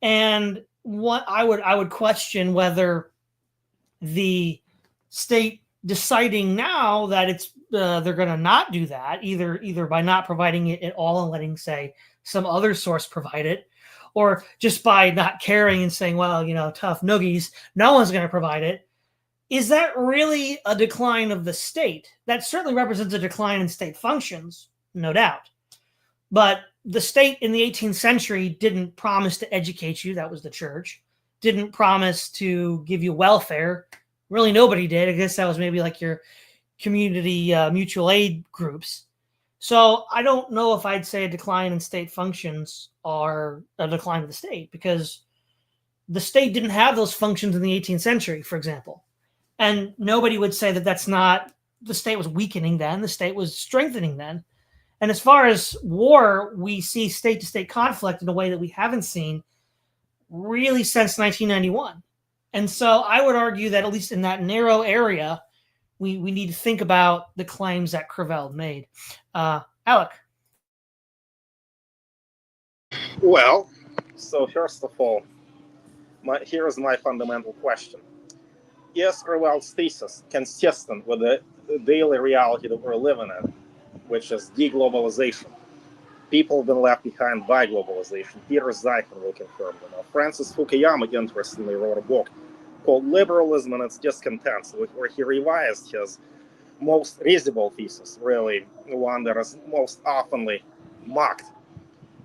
And what I would question whether the state deciding now that it's they're going to not do that, either by not providing it at all and letting, say, some other source provide it, or just by not caring and saying, well, tough noogies, no one's going to provide it. Is that really a decline of the state? That certainly represents a decline in state functions, no doubt. But the state in the 18th century didn't promise to educate you. That was the church. Didn't promise to give you welfare. Really, nobody did. I guess that was maybe like your community mutual aid groups. So I don't know if I'd say a decline in state functions or a decline of the state, because the state didn't have those functions in the 18th century, for example. And nobody would say that that's not, the state was weakening then, the state was strengthening then. And as far as war, we see state-to-state conflict in a way that we haven't seen really since 1991. And so I would argue that at least in that narrow area, we need to think about the claims that Creveld made. Alek. Well, so first of all, here's my fundamental question. Is Creveld's thesis consistent with the daily reality that we're living in, which is deglobalization? People have been left behind by globalization. Peter Zeichmann will confirm that. Francis Fukuyama, interestingly, wrote a book called Liberalism and Its Discontents, where he revised his most risible thesis, really the one that is most oftenly mocked,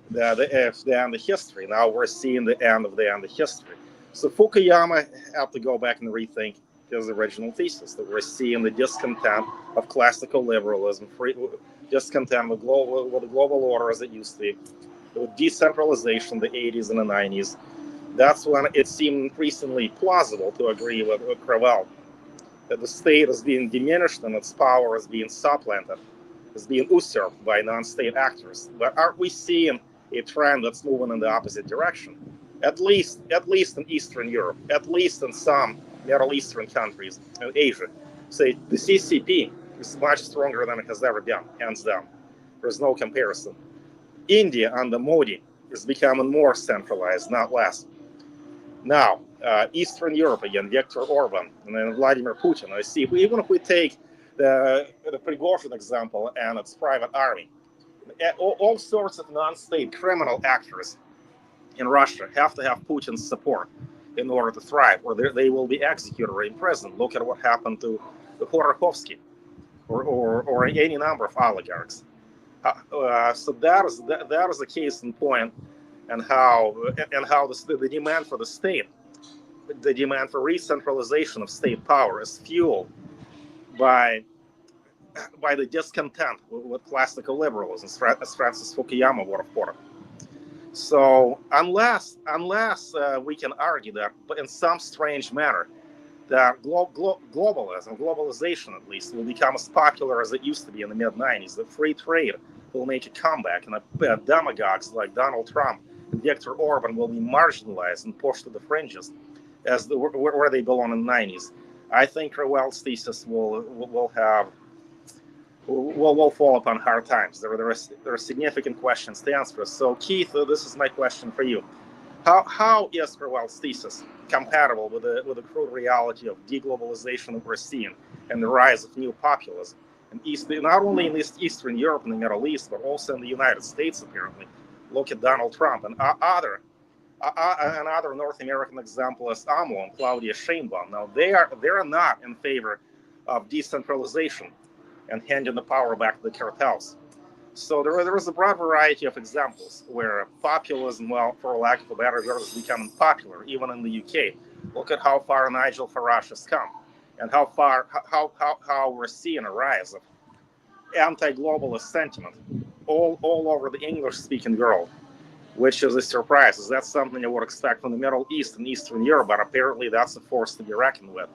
the end of history. Now we're seeing the end of history. So Fukuyama had to go back and rethink his original thesis, that we're seeing the discontent of classical liberalism, discontent with the global order as it used to be, with decentralization in the 80s and the 90s. That's when it seemed increasingly plausible to agree with Creveld, that the state is being diminished and its power is being supplanted, is being usurped by non-state actors. But aren't we seeing a trend that's moving in the opposite direction? At least in Eastern Europe, at least in some Middle Eastern countries and Asia. Say the CCP is much stronger than it has ever been, hands down. There's no comparison. India under Modi is becoming more centralized, not less. Now, Eastern Europe again, Viktor Orban and then Vladimir Putin. I see, even if we take the Prigozhin example and its private army, all sorts of non-state criminal actors in Russia have to have Putin's support in order to thrive, or they will be executed or imprisoned. Look at what happened to Khodorkovsky or any number of oligarchs. So that is a case in point, and how the demand for the state, the demand for re-centralization of state power, is fueled by the discontent with classical liberalism, as Francis Fukuyama would have put it. So unless we can argue that, but in some strange manner, that globalization at least, will become as popular as it used to be in the mid-90s, that free trade will make a comeback, and demagogues like Donald Trump and Viktor Orban will be marginalized and pushed to the fringes as where they belong in the 90s. I think Creveld's thesis will fall upon hard times. There are significant questions to answer. So Keith, this is my question for you. How is Creveld's thesis compatible with the crude reality of deglobalization that we're seeing and the rise of new populism, not only in Eastern Europe and the Middle East, but also in the United States, apparently? Look at Donald Trump and other North American examples, AMLO and Claudia Sheinbaum. Now they're not in favor of decentralization and handing the power back to the cartels. So there is a broad variety of examples where populism, well, for lack of a better word, is becoming popular, even in the UK. Look at how far Nigel Farage has come, and how we're seeing a rise of anti-globalist sentiment all over the English-speaking world, which is a surprise. Is that something you would expect from the Middle East and Eastern Europe? But apparently that's a force to be reckoned with.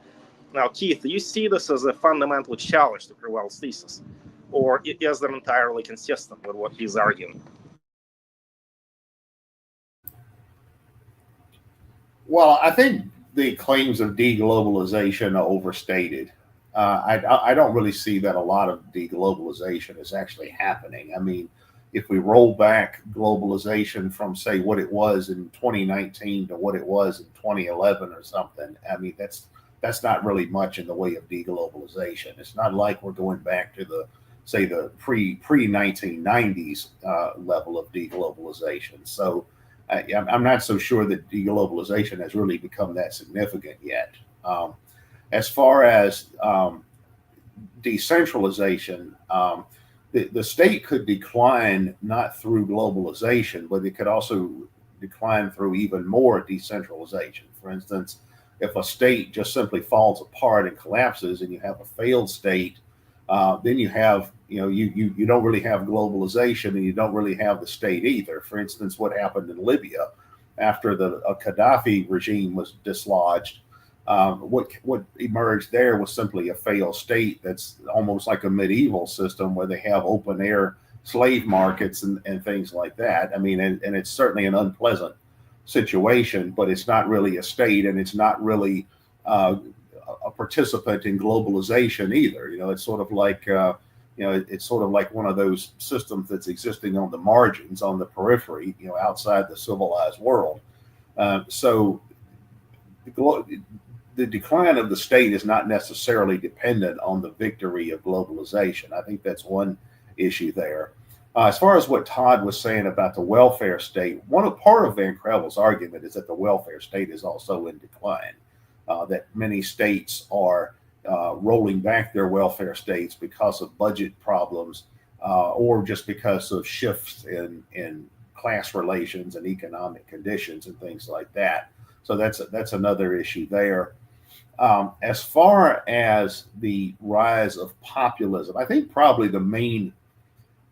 Now, Keith, do you see this as a fundamental challenge to Creveld's thesis, or is that entirely consistent with what he's arguing? Well, I think the claims of deglobalization are overstated. I don't really see that a lot of deglobalization is actually happening. I mean, if we roll back globalization from, say, what it was in 2019 to what it was in 2011 or something, I mean, that's not really much in the way of deglobalization. It's not like we're going back to the, say, the pre 1990s level of deglobalization. So I'm not so sure that deglobalization has really become that significant yet. As far as decentralization, the state could decline not through globalization, but it could also decline through even more decentralization. For instance, if a state just simply falls apart and collapses and you have a failed state, then you have, you don't really have globalization and you don't really have the state either. For instance, what happened in Libya after the Gaddafi regime was dislodged, what emerged there was simply a failed state that's almost like a medieval system where they have open air slave markets and things like that. I mean, and it's certainly an unpleasant situation, but it's not really a state and it's not really a participant in globalization either. It's sort of like it's sort of like one of those systems that's existing on the margins, on the periphery, outside the civilized world. So the decline of the state is not necessarily dependent on the victory of globalization. I think that's one issue there. As far as what Todd was saying about the welfare state, part of Van Creveld's argument is that the welfare state is also in decline, that many states are rolling back their welfare states because of budget problems or just because of shifts in class relations and economic conditions and things like that. So that's another issue there. As far as the rise of populism, I think probably the main,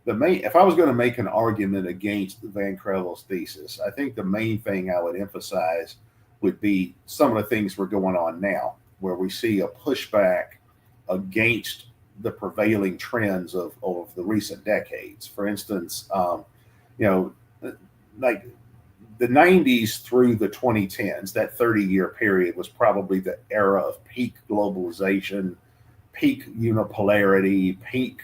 if I was going to make an argument against Van Creveld's thesis, I think the main thing I would emphasize would be some of the things we're going on now, where we see a pushback against the prevailing trends of the recent decades. For instance, like the 90s through the 2010s, that 30-year period was probably the era of peak globalization, peak unipolarity, peak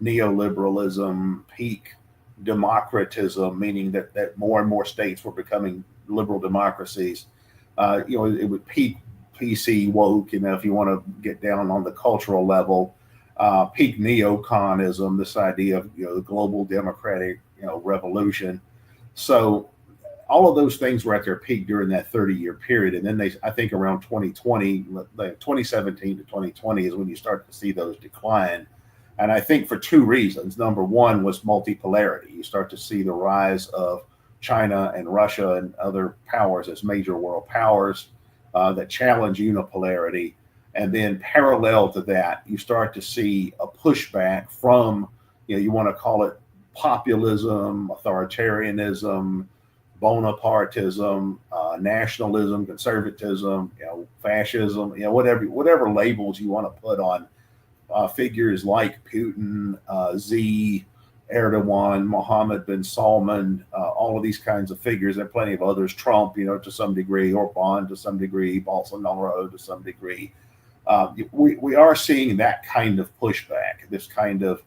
neoliberalism, peak democratism, meaning that more and more states were becoming liberal democracies. It would peak PC woke, if you want to get down on the cultural level, peak neoconism, this idea of the global democratic revolution. So all of those things were at their peak during that 30-year period. And then I think around 2020, like 2017 to 2020 is when you start to see those decline. And I think for two reasons. Number one was multipolarity. You start to see the rise of China and Russia and other powers as major world powers that challenge unipolarity. And then parallel to that, you start to see a pushback from, you want to call it populism, authoritarianism, Bonapartism, nationalism, conservatism, fascism, whatever labels you want to put on figures like Putin, Xi, Erdogan, Mohammed bin Salman, all of these kinds of figures, and plenty of others, Trump, to some degree, Orban to some degree, Bolsonaro to some degree. We are seeing that kind of pushback, this kind of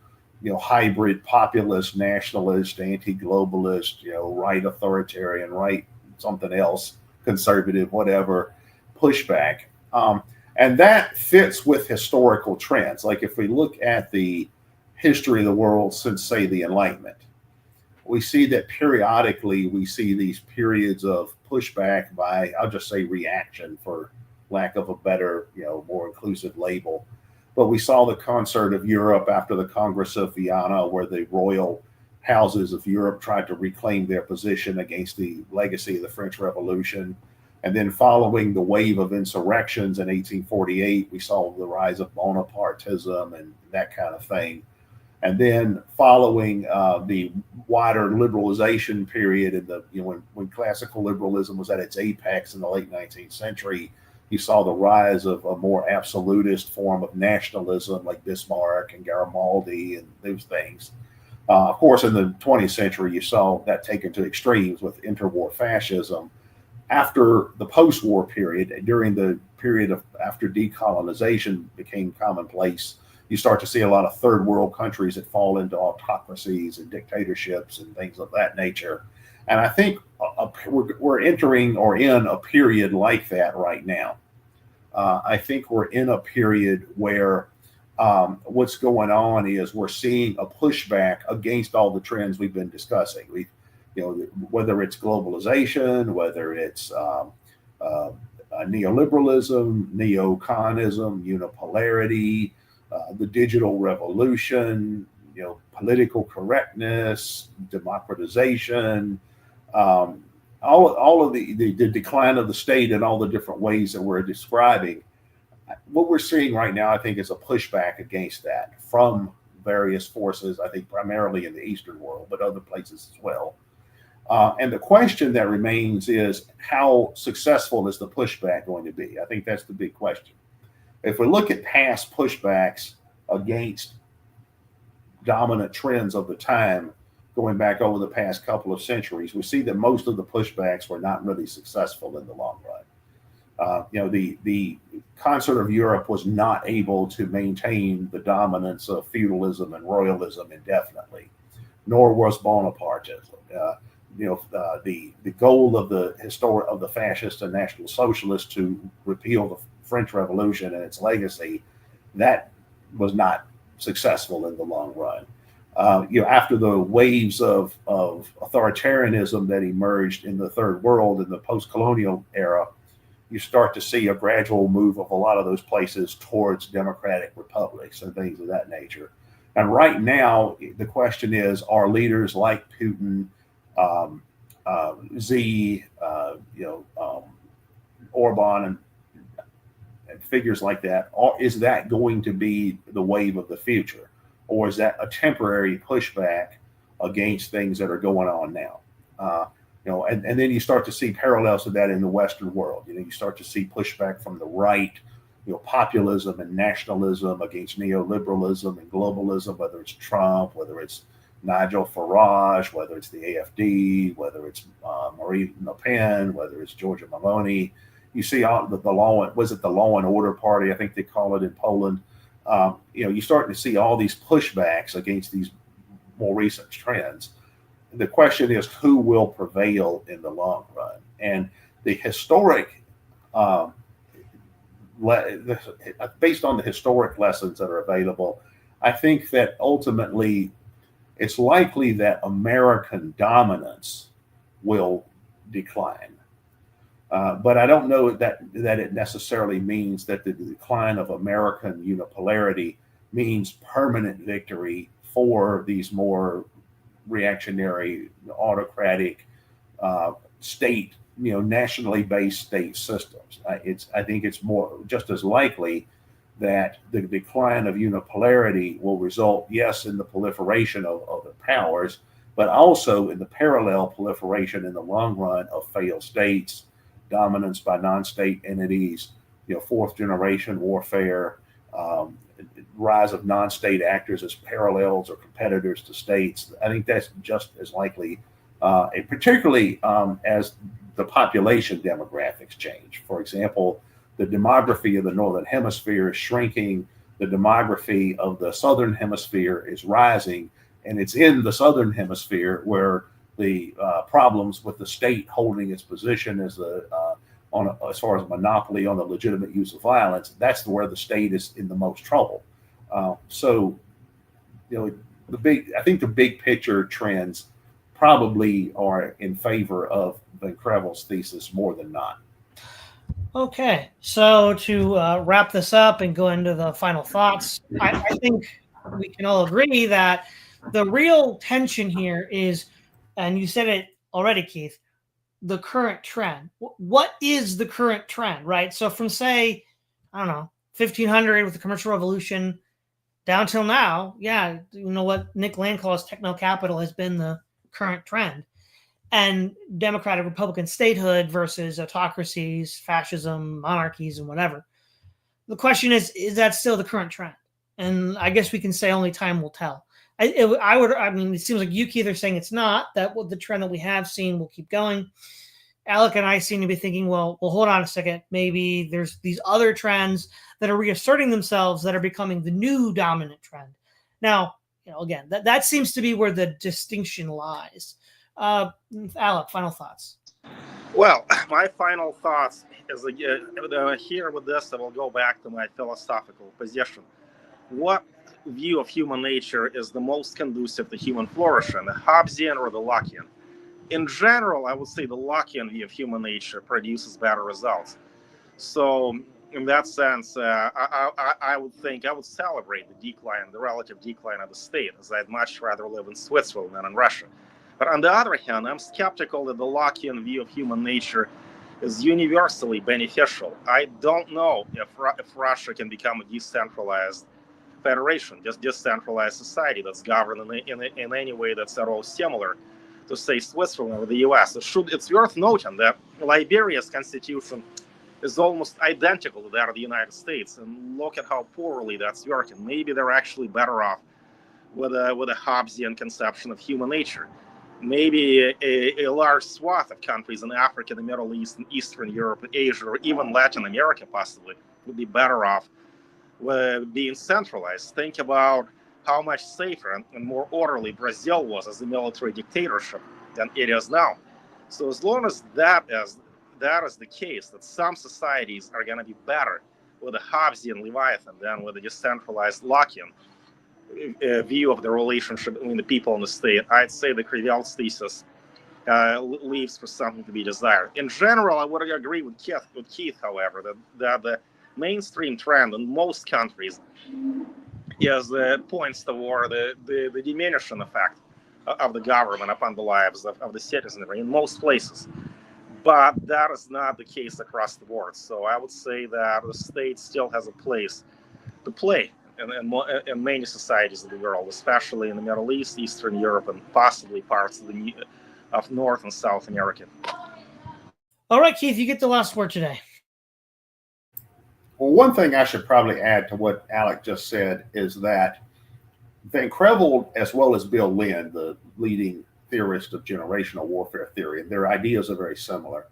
hybrid populist, nationalist, anti-globalist, right authoritarian, right something else, conservative, whatever, pushback. And that fits with historical trends. Like if we look at the history of the world since, say, the Enlightenment, we see that periodically we see these periods of pushback by, I'll just say reaction for lack of a better, more inclusive label. But we saw the concert of Europe after the Congress of Vienna, where the royal houses of Europe tried to reclaim their position against the legacy of the French Revolution. And then following the wave of insurrections in 1848, we saw the rise of Bonapartism and that kind of thing. And then following the wider liberalization period in when classical liberalism was at its apex in the late 19th century, You saw the rise of a more absolutist form of nationalism like Bismarck and Garibaldi and those things. Of course, in the 20th century, you saw that taken to extremes with interwar fascism. After the post-war period, during the period of after decolonization became commonplace, you start to see a lot of third world countries that fall into autocracies and dictatorships and things of that nature. And I think we're entering or in a period like that right now. I think we're in a period where what's going on is we're seeing a pushback against all the trends we've been discussing. Whether it's globalization, whether it's neoliberalism, neoconism, unipolarity, the digital revolution, political correctness, democratization, all of the decline of the state in all the different ways that we're describing. What we're seeing right now, I think, is a pushback against that from various forces, I think primarily in the Eastern world, but other places as well. And the question that remains is, how successful is the pushback going to be? I think that's the big question. If we look at past pushbacks against dominant trends of the time, going back over the past couple of centuries, we see that most of the pushbacks were not really successful in the long run. The concert of Europe was not able to maintain the dominance of feudalism and royalism indefinitely, nor was Bonapartism. The goal of the fascists and National Socialists to repeal the French Revolution and its legacy, that was not successful in the long run. After the waves of authoritarianism that emerged in the Third World in the post-colonial era, you start to see a gradual move of a lot of those places towards democratic republics and things of that nature. And right now, the question is, are leaders like Putin, Orban, and figures like that, is that going to be the wave of the future? Or is that a temporary pushback against things that are going on now? And then you start to see parallels to that in the Western world. You start to see pushback from the right, populism and nationalism against neoliberalism and globalism, whether it's Trump, whether it's Nigel Farage, whether it's the AfD, whether it's Marine Le Pen, whether it's Giorgia Meloni. You see all the law and order party, I think they call it in Poland. You're starting to see all these pushbacks against these more recent trends. The question is, who will prevail in the long run? And the historic, based on the historic lessons that are available, I think that ultimately it's likely that American dominance will decline. But I don't know that it necessarily means that the decline of American unipolarity means permanent victory for these more reactionary, autocratic state, nationally based state systems. I think it's more just as likely that the decline of unipolarity will result, yes, in the proliferation of the powers, but also in the parallel proliferation in the long run of failed states, dominance by non-state entities, fourth generation warfare, rise of non-state actors as parallels or competitors to states. I think that's just as likely, particularly as the population demographics change. For example, the demography of the Northern Hemisphere is shrinking. The demography of the Southern Hemisphere is rising. And it's in the Southern Hemisphere where the problems with the state holding its position as as far as a monopoly on the legitimate use of violence, that's where the state is in the most trouble. I think the big picture trends probably are in favor of Van Crevel's thesis more than not. Okay, so to wrap this up and go into the final thoughts, I think we can all agree that the real tension here is, and you said it already, Keith, the current trend. What is the current trend, right? So from, say, I don't know, 1500 with the commercial revolution down till now, what Nick Land calls techno-capital has been the current trend. and democratic Republican statehood versus autocracies, fascism, monarchies, and whatever. The question is that still the current trend? And I guess we can say only time will tell. I mean, it seems like you, Keith, are saying it's not, that the trend that we have seen will keep going. Alek and I seem to be thinking, well, hold on a second. Maybe there's these other trends that are reasserting themselves that are becoming the new dominant trend. Now, again, that seems to be where the distinction lies. Alek, final thoughts. Well, my final thoughts is here with this, I will go back to my philosophical position. What view of human nature is the most conducive to human flourishing, the Hobbesian or the Lockean? In general, I would say the Lockean view of human nature produces better results. So, in that sense, I would celebrate the relative decline of the state, as I'd much rather live in Switzerland than in Russia. But on the other hand, I'm skeptical that the Lockean view of human nature is universally beneficial. I don't know if Russia can become a decentralized federation, just decentralized society that's governed in any way that's at all similar to, say, Switzerland or the US. It's worth noting that Liberia's constitution is almost identical to that of the United States, and look at how poorly that's working. Maybe they're actually better off with a Hobbesian conception of human nature. Maybe a large swath of countries in Africa, the Middle East, and Eastern Europe, Asia, or even Latin America possibly would be better off being centralized. Think about how much safer and more orderly Brazil was as a military dictatorship than it is now. So as long as that is the case, that some societies are going to be better with a Hobbesian Leviathan than with a decentralized Lockean view of the relationship between the people and the state, I'd say the Creveld's thesis leaves for something to be desired. In general, I would agree with Keith, however, that the mainstream trend in most countries points toward the diminishing effect of the government upon the lives of the citizenry in most places. But that is not the case across the board. So I would say that the state still has a place to play in many societies of the world, especially in the Middle East, Eastern Europe, and possibly parts of North and South America. All right, Keith, you get the last word today. Well, one thing I should probably add to what Alek just said is that Van Creveld, as well as Bill Lind, the leading theorist of generational warfare theory, and their ideas are very similar.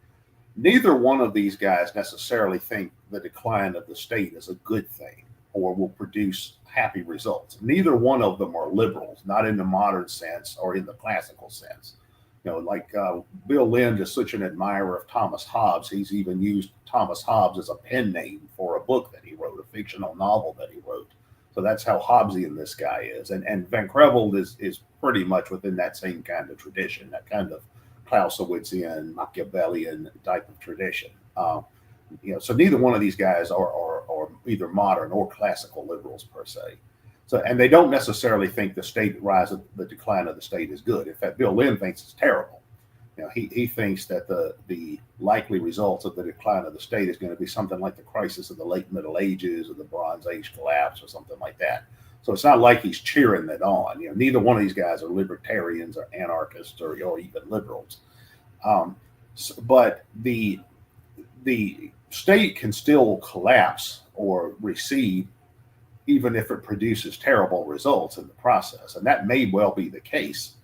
Neither one of these guys necessarily think the decline of the state is a good thing or will produce happy results. Neither one of them are liberals, not in the modern sense or in the classical sense. Bill Lind is such an admirer of Thomas Hobbes. He's even used Thomas Hobbes as a pen name for a book that he wrote, a fictional novel that he wrote. So that's how Hobbesian this guy is. And Van Creveld is pretty much within that same kind of tradition, that kind of Clausewitzian, Machiavellian type of tradition. So neither one of these guys are either modern or classical liberals per se. So, and they don't necessarily think the decline of the state is good. In fact, Bill Lind thinks it's terrible. He thinks that the likely results of the decline of the state is going to be something like the crisis of the late Middle Ages or the Bronze Age collapse or something like that. So it's not like he's cheering it on. Neither one of these guys are libertarians or anarchists or even liberals. But the state can still collapse or recede even if it produces terrible results in the process. And that may well be the case.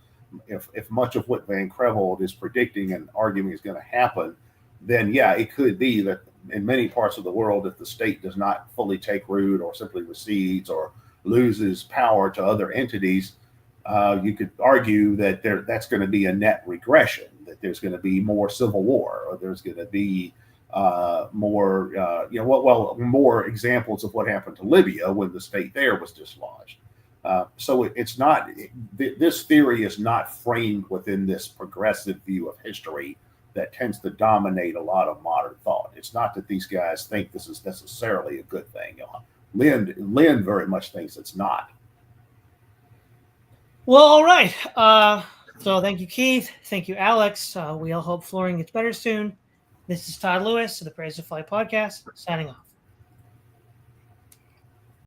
If much of what Van Creveld is predicting and arguing is going to happen, then yeah, it could be that in many parts of the world, if the state does not fully take root or simply recedes or loses power to other entities, you could argue that that's going to be a net regression, that there's going to be more civil war, or there's going to be more examples of what happened to Libya when the state there was dislodged. So it's not, this theory is not framed within this progressive view of history that tends to dominate a lot of modern thought. It's not that these guys think this is necessarily a good thing. Lind very much thinks it's not. Well, all right. So thank you, Keith. Thank you, Alex. We all hope Florian gets better soon. This is Todd Lewis of the Praise of Flight podcast, signing off.